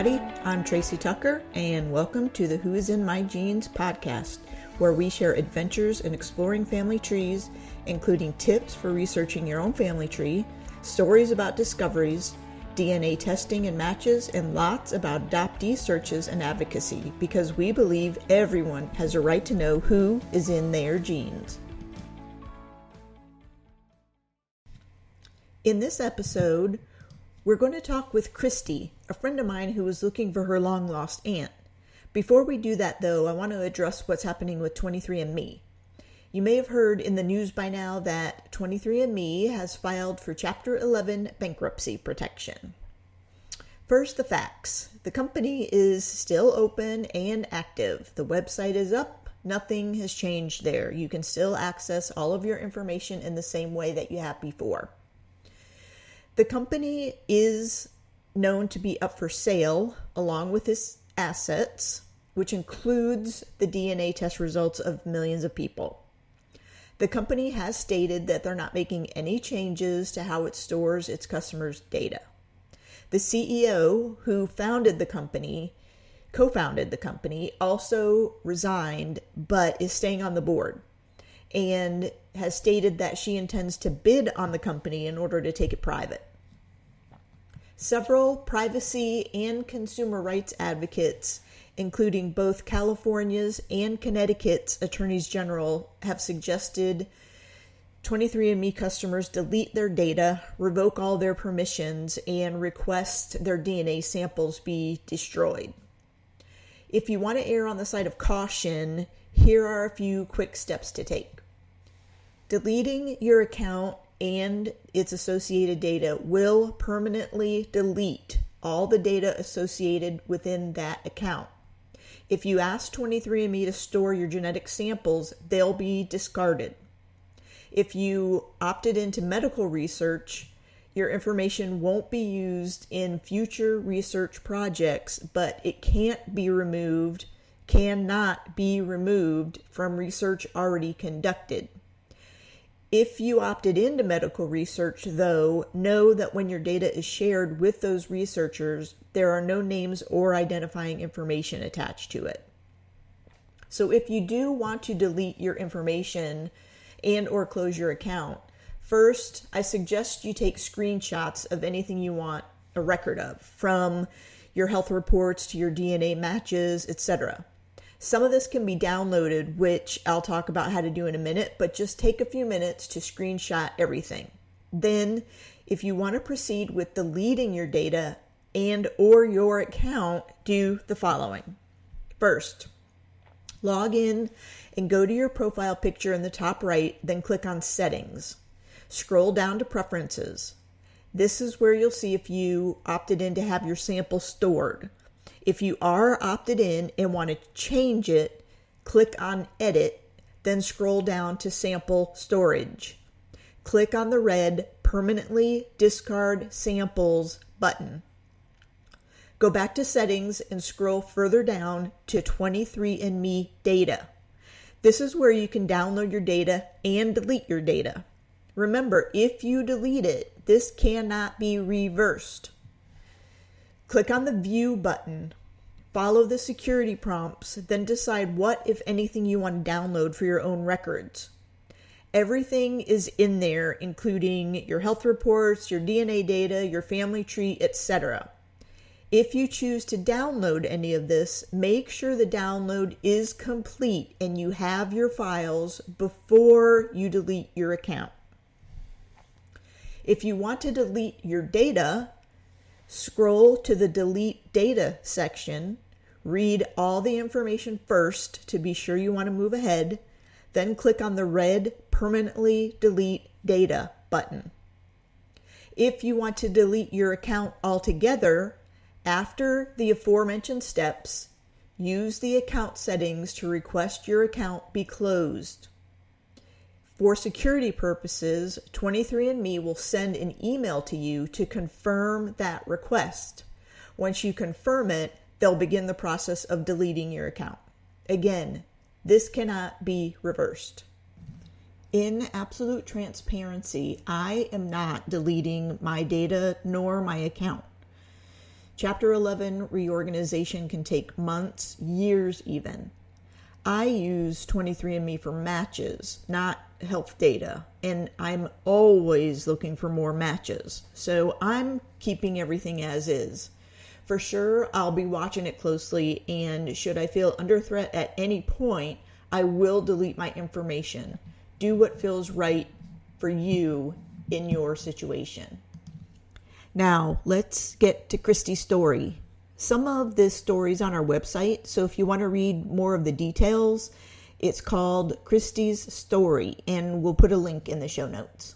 everybody. I'm Tracy Tucker, and welcome to the Who is in My Genes podcast, where we share adventures in exploring family trees, including tips for researching your own family tree, stories about discoveries, DNA testing and matches, and lots about adoptee searches and advocacy, because we believe everyone has a right to know who is in their genes. In this episode, we're going to talk with Kristy, a friend of mine who was looking for her long-lost aunt. Before we do that, though, I want to address what's happening with 23andme. You may have heard in the news by now that 23andme has filed for Chapter 11 bankruptcy protection. First, the facts. The company is still open and active. The website is up. Nothing has changed there. You can still access all of your information in the same way that you have before. The company is known to be up for sale along with its assets, which includes the DNA test results of millions of people. The company has stated that they're not making any changes to how it stores its customers' data. The CEO who co-founded the company, also resigned but is staying on the board and has stated that she intends to bid on the company in order to take it private. Several privacy and consumer rights advocates, including both California's and Connecticut's attorneys general, have suggested 23andme customers delete their data, revoke all their permissions, and request their DNA samples be destroyed. If you want to err on the side of caution, here are a few quick steps to take. Deleting your account and its associated data will permanently delete all the data associated within that account. If you ask 23andme to store your genetic samples, they'll be discarded. If you opted into medical research, your information won't be used in future research projects, but it cannot be removed from research already conducted. If you opted into medical research, though, know that when your data is shared with those researchers, there are no names or identifying information attached to it. So if you do want to delete your information and or close your account, first, I suggest you take screenshots of anything you want a record of, from your health reports to your DNA matches, etc. Some of this can be downloaded, which I'll talk about how to do in a minute, but just take a few minutes to screenshot everything. Then, if you want to proceed with deleting your data and or your account, do the following. First, log in and go to your profile picture in the top right, then click on Settings. Scroll down to Preferences. This is where you'll see if you opted in to have your sample stored. If you are opted in and want to change it, click on Edit, then scroll down to Sample Storage. Click on the red Permanently Discard Samples button. Go back to Settings and scroll further down to 23andme Data. This is where you can download your data and delete your data. Remember, if you delete it, this cannot be reversed. Click on the View button, follow the security prompts, then decide what, if anything, you want to download for your own records. Everything is in there, including your health reports, your DNA data, your family tree, etc. If you choose to download any of this, make sure the download is complete and you have your files before you delete your account. If you want to delete your data, scroll to the Delete Data section, read all the information first to be sure you want to move ahead, then click on the red Permanently Delete Data button. If you want to delete your account altogether, after the aforementioned steps, use the account settings to request your account be closed. For security purposes, 23andme will send an email to you to confirm that request. Once you confirm it, they'll begin the process of deleting your account. Again, this cannot be reversed. In absolute transparency, I am not deleting my data nor my account. Chapter 11 reorganization can take months, years even. I use 23andMe for matches, not health data, and I'm always looking for more matches. So I'm keeping everything as is. For sure, I'll be watching it closely, and should I feel under threat at any point, I will delete my information. Do what feels right for you in your situation. Now, let's get to Kristy's story. Some of this story is on our website, so if you want to read more of the details, it's called Kristy's Story, and we'll put a link in the show notes.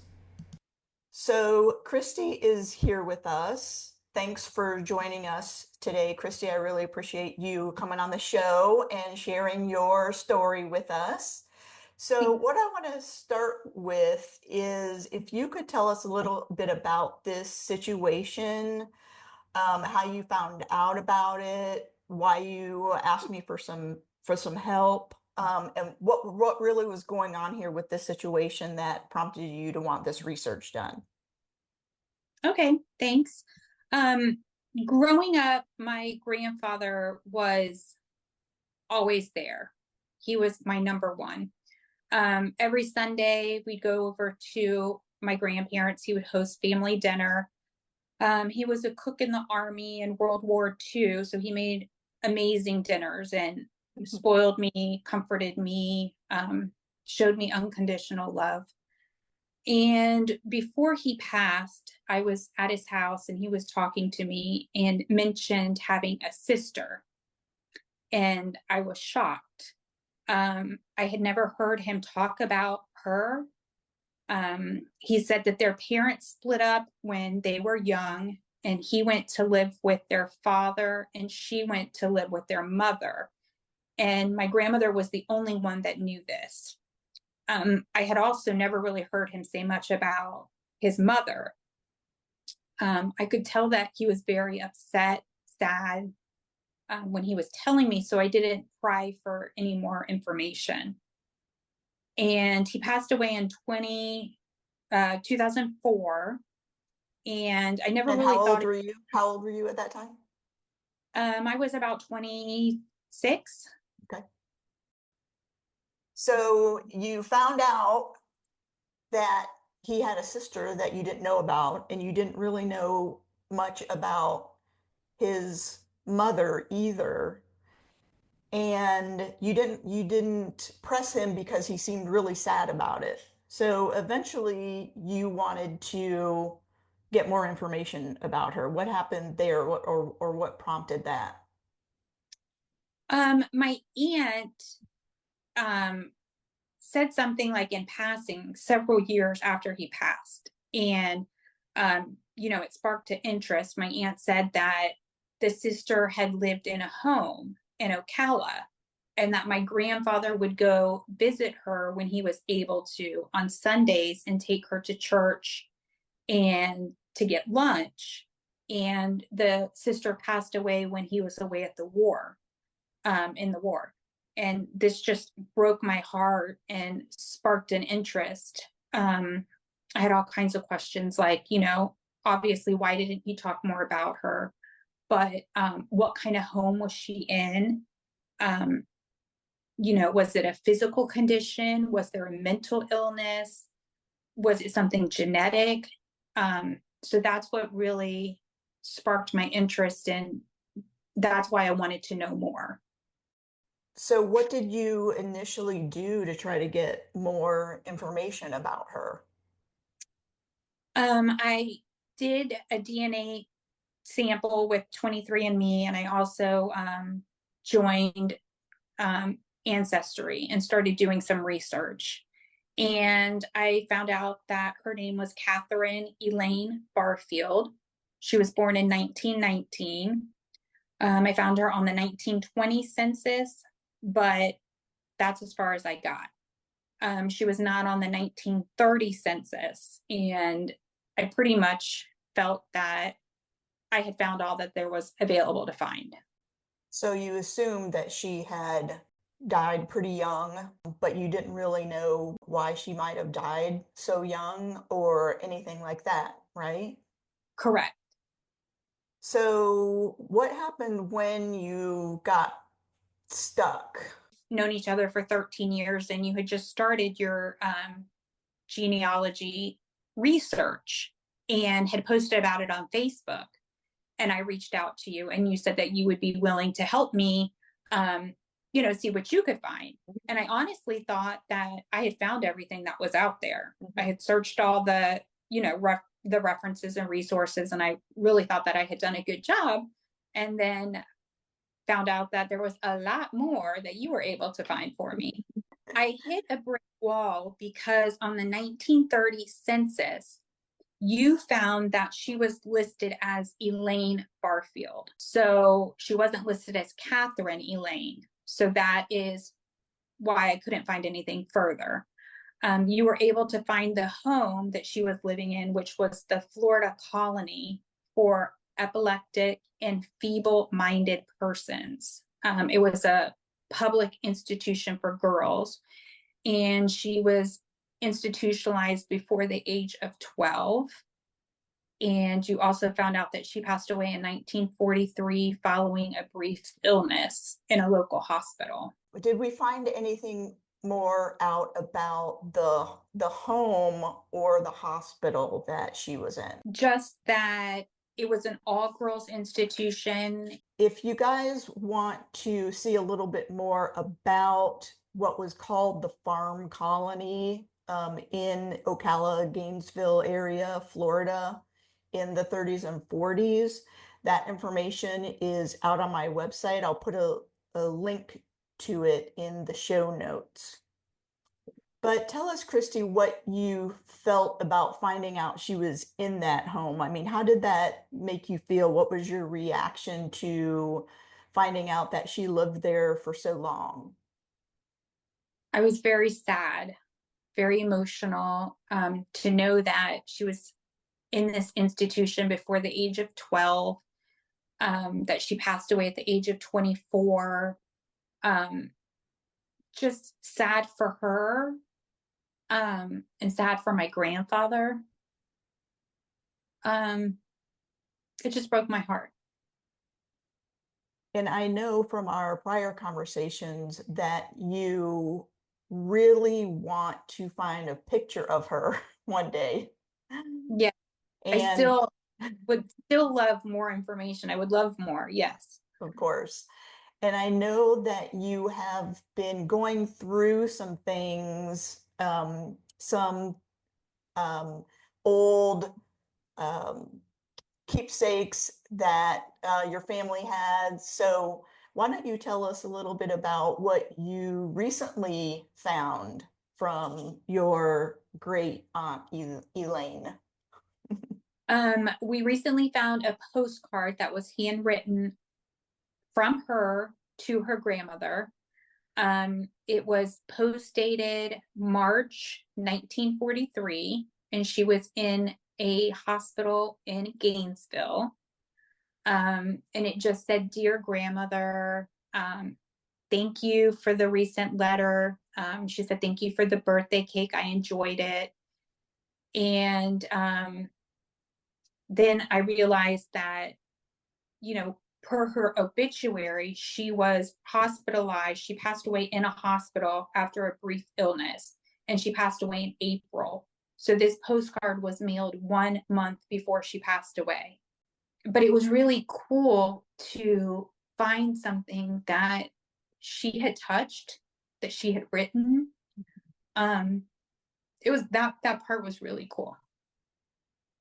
So, Kristy is here with us. Thanks for joining us today, Kristy. I really appreciate you coming on the show and sharing your story with us. So what I want to start with is if you could tell us a little bit about this situation, how you found out about it, why you asked me for some help, and what really was going on here with this situation that prompted you to want this research done. Okay, thanks. Um, Growing up, my grandfather was always there. He was my number one. Every Sunday, we'd go over to my grandparents. He would host family dinner. He was a cook in the Army in World War II, so he made amazing dinners and spoiled me, comforted me, showed me unconditional love. And before he passed, I was at his house and he was talking to me and mentioned having a sister. And I was shocked. I had never heard him talk about her. He said that their parents split up when they were young, and he went to live with their father, and she went to live with their mother. And my grandmother was the only one that knew this. I had also never really heard him say much about his mother. I could tell that he was very upset, sad when he was telling me, so I didn't pry for any more information. And he passed away in 2004, and I never And really how old thought. were you? How old were you at that time? I was about 26. Okay. So you found out that he had a sister that you didn't know about, and you didn't really know much about his mother either. And you didn't press him because he seemed really sad about it. So eventually you wanted to get more information about her. What happened there, or what prompted that? My aunt um, said something like in passing several years after he passed. And, it sparked an interest. My aunt said that the sister had lived in a home in Ocala and that my grandfather would go visit her when he was able to on Sundays and take her to church and to get lunch. And the sister passed away when he was away at the war, in the war. And this just broke my heart and sparked an interest. I had all kinds of questions like, obviously, why didn't he talk more about her? But what kind of home was she in? Was it a physical condition? Was there a mental illness? Was it something genetic? So that's what really sparked my interest, and that's why I wanted to know more. So what did you initially do to try to get more information about her? I did a DNA sample with 23andMe, and I also joined Ancestry and started doing some research. And I found out that her name was Catherine Elaine Barfield. She was born in 1919. I found her on the 1920 census, but that's as far as I got. She was not on the 1930 census, and I pretty much felt that I had found all that there was available to find. So you assumed that she had died pretty young, but you didn't really know why she might have died so young or anything like that, right? Correct. So, what happened when you got stuck? Known each other for 13 years and you had just started your genealogy research and had posted about it on Facebook. And I reached out to you and you said that you would be willing to help me, see what you could find. And I honestly thought that I had found everything that was out there. I had searched all the, the references and resources, and I really thought that I had done a good job. And then found out that there was a lot more that you were able to find for me. I hit a brick wall because on the 1930 census, you found that she was listed as Elaine Barfield. So she wasn't listed as Catherine Elaine. So that is why I couldn't find anything further. You were able to find the home that she was living in, which was the Florida colony for epileptic and feeble-minded persons. It was a public institution for girls, and she was institutionalized before the age of 12. And you also found out that she passed away in 1943 following a brief illness in a local hospital. Did we find anything more out about the home or the hospital that she was in? Just that it was an all-girls institution. If you guys want to see a little bit more about what was called the farm colony in Ocala, Gainesville area, Florida, in the 30s and 40s, that information is out on my website. I'll put a link to it in the show notes. But tell us, Kristy, what you felt about finding out she was in that home. I mean, how did that make you feel? What was your reaction to finding out that she lived there for so long? I was very sad, very emotional, to know that she was in this institution before the age of 12, that she passed away at the age of 24. Just sad for her, and sad for my grandfather. It just broke my heart. And I know from our prior conversations that you really want to find a picture of her one day. Yeah, I And would still love more information. I would love more, yes. of course. And I know that you have been going through some things, some old keepsakes that your family had. So why don't you tell us a little bit about what you recently found from your great aunt Elaine? We recently found a postcard that was handwritten from her to her grandmother. It was post dated March 1943, and she was in a hospital in Gainesville. And it just said, "Dear grandmother, thank you for the recent letter." She said, "Thank you for the birthday cake. I enjoyed it." And then I realized that, per her obituary, she was hospitalized. She passed away in a hospital after a brief illness, and she passed away in April. So this postcard was mailed 1 month before she passed away. But it was really cool to find something that she had touched, that she had written. It was that part was really cool.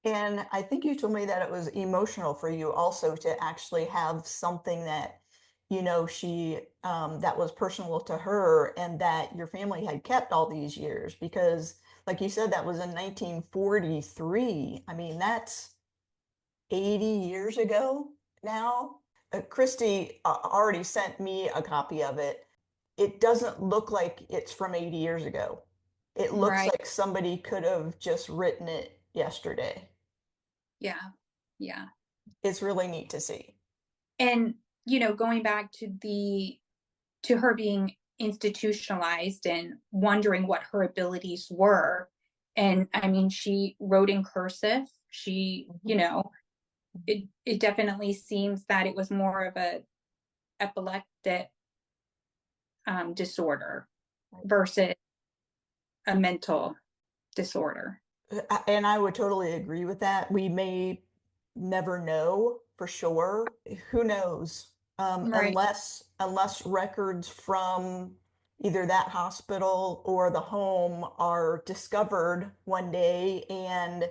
And I think you told me that it was emotional for you also to actually have something that, she that was personal to her and that your family had kept all these years because, like you said, that was in 1943. I mean, that's 80 years ago now. Kristy already sent me a copy of it. It doesn't look like it's from 80 years ago. It looks Right. like somebody could have just written it yesterday. Yeah. Yeah. It's really neat to see. And, going back to her being institutionalized and wondering what her abilities were. And I mean, she wrote in cursive. She, it definitely seems that it was more of a epileptic disorder versus a mental disorder. And I would totally agree with that. We may never know for sure. Who knows? Right. Unless records from either that hospital or the home are discovered one day and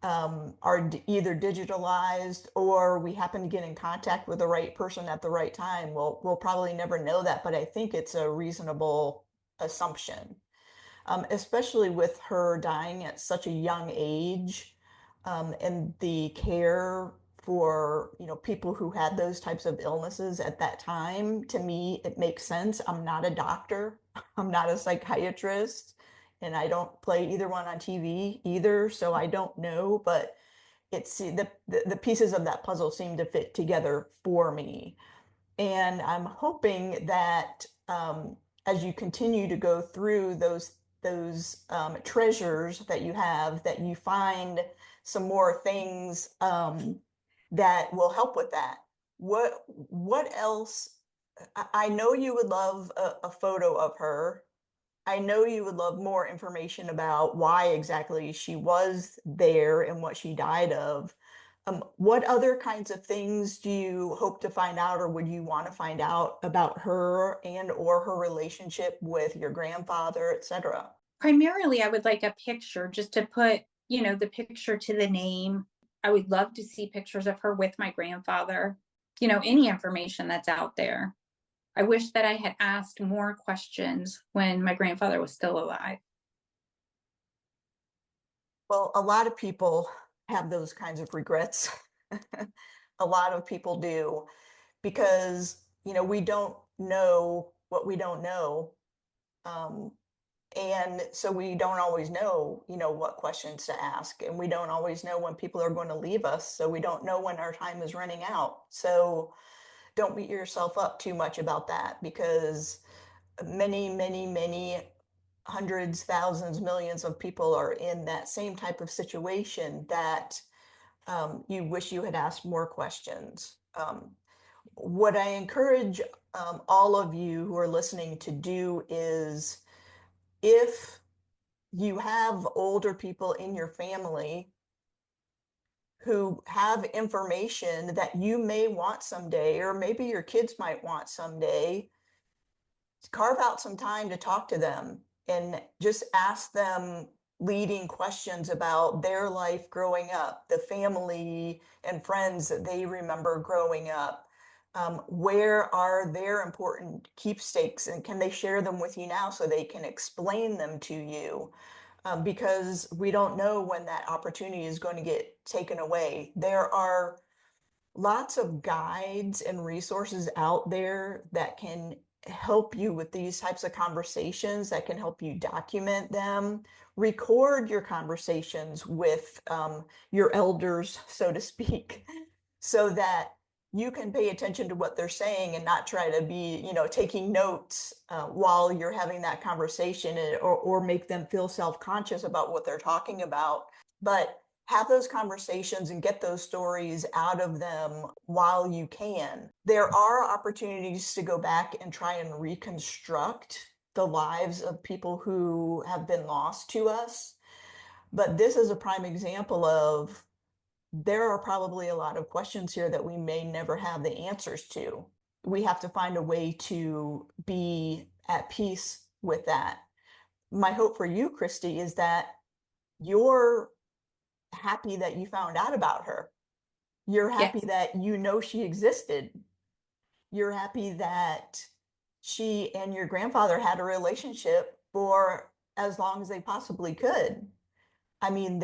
are either digitalized or we happen to get in contact with the right person at the right time. We'll probably never know that, but I think it's a reasonable assumption, especially with her dying at such a young age, and the care for, people who had those types of illnesses at that time. To me, it makes sense. I'm not a doctor. I'm not a psychiatrist, and I don't play either one on TV either, so I don't know, but it's the pieces of that puzzle seem to fit together for me. And I'm hoping that, as you continue to go through those treasures that you have, that you find some more things, that will help with that. What else? I know you would love a photo of her. I know you would love more information about why exactly she was there and what she died of. What other kinds of things do you hope to find out, or would you want to find out about her and or her relationship with your grandfather, etc.? Primarily, I would like a picture just to put, the picture to the name. I would love to see pictures of her with my grandfather, any information that's out there. I wish that I had asked more questions when my grandfather was still alive. Well, a lot of people have those kinds of regrets. A lot of people do because, we don't know what we don't know. Um, And so we don't always know, what questions to ask. And we don't always know when people are going to leave us. So we don't know when our time is running out. So don't beat yourself up too much about that, because many, many, many hundreds, thousands, millions of people are in that same type of situation that, you wish you had asked more questions. What I encourage, all of you who are listening to do is, if you have older people in your family who have information that you may want someday, or maybe your kids might want someday, carve out some time to talk to them and just ask them leading questions about their life growing up, the family and friends that they remember growing up. Where are their important keepsakes, and can they share them with you now so they can explain them to you? Because we don't know when that opportunity is going to get taken away. There are lots of guides and resources out there that can help you with these types of conversations, that can help you document them, record your conversations with, your elders, so to speak, so that you can pay attention to what they're saying and not try to be, taking notes, while you're having that conversation, or make them feel self-conscious about what they're talking about. But have those conversations and get those stories out of them while you can. There are opportunities to go back and try and reconstruct the lives of people who have been lost to us. But this is a prime example of, there are probably a lot of questions here that we may never have the answers to. We have to find a way to be at peace with that. My hope for you, Kristy, is that you're happy that you found out about her. You're happy Yes. that she existed. You're happy that she and your grandfather had a relationship for as long as they possibly could. I mean,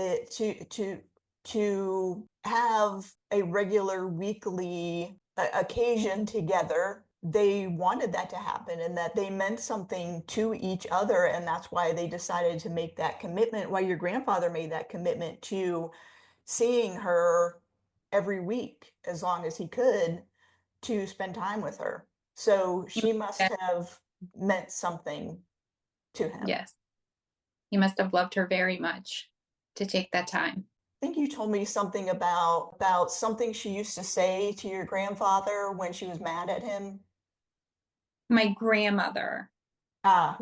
to have a regular weekly occasion together, they wanted that to happen, and that they meant something to each other, and that's why they decided to make that commitment. Why your grandfather made that commitment to seeing her every week as long as he could, to spend time with her. So she must have meant something to him. Yes. He must have loved her very much to take that time. think you told me something about something she used to say to your grandfather when she was mad at him. My grandmother, Ah,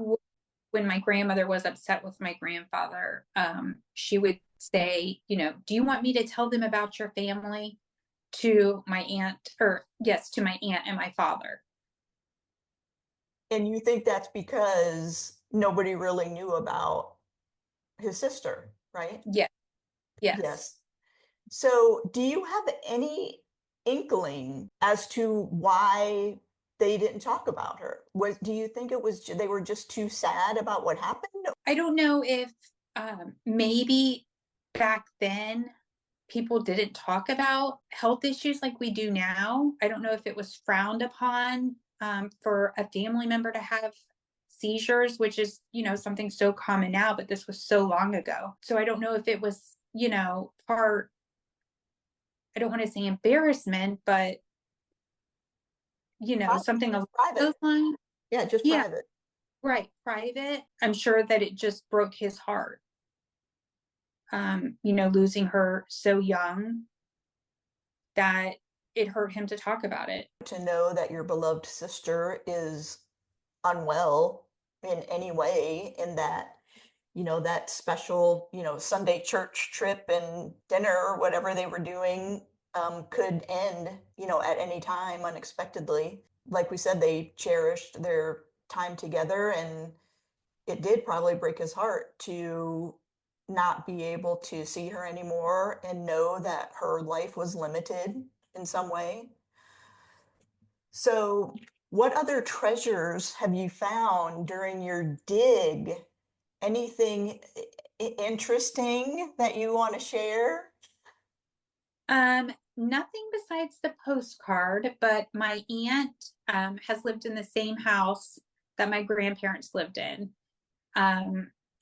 when my grandmother was upset with my grandfather, she would say, do you want me to tell them about your family to my aunt, or yes, to my aunt and my father? and you think that's because nobody really knew about his sister, right? Yes, yes. Yes. So, do you have any inkling as to why they didn't talk about her? Do you think it was they were just too sad about what happened? I don't know if maybe back then people didn't talk about health issues like we do now. I don't know if it was frowned upon for a family member to have seizures, which is, something so common now, but this was so long ago. So I don't know if it was, part, I don't want to say embarrassment, but, Private, something along those private. lines. Yeah, just Yeah, private. right. Private. I'm sure that it just broke his heart. Losing her so young that it hurt him to talk about it. To know that your beloved sister is unwell in any way, in that, that special, Sunday church trip and dinner or whatever they were doing could end, at any time unexpectedly. Like we said, they cherished their time together, and it did probably break his heart to not be able to see her anymore and know that her life was limited in some way. So, what other treasures have you found during your dig? Anything interesting that you want to share? Nothing besides the postcard, but my aunt has lived in the same house that my grandparents lived in.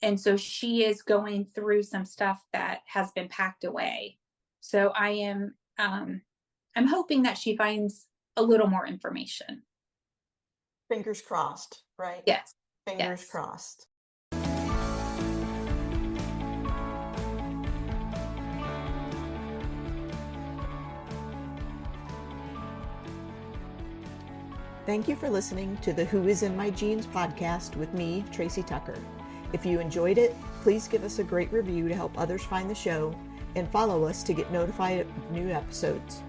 And so she is going through some stuff that has been packed away. So I'm hoping that she finds a little more information. Fingers crossed, right? Yes. Fingers Yes. crossed. Thank you for listening to the Who Is in My Genes podcast with me, Tracy Tucker. If you enjoyed it, please give us a great review to help others find the show, and follow us to get notified of new episodes.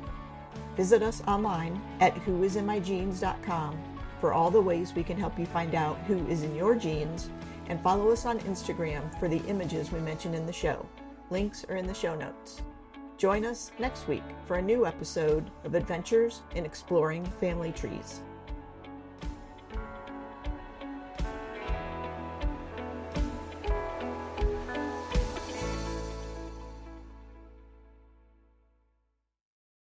Visit us online at whoisinmygenes.com for all the ways we can help you find out who is in your genes, and follow us on Instagram for the images we mentioned in the show. Links are in the show notes. Join us next week for a new episode of Adventures in Exploring Family Trees.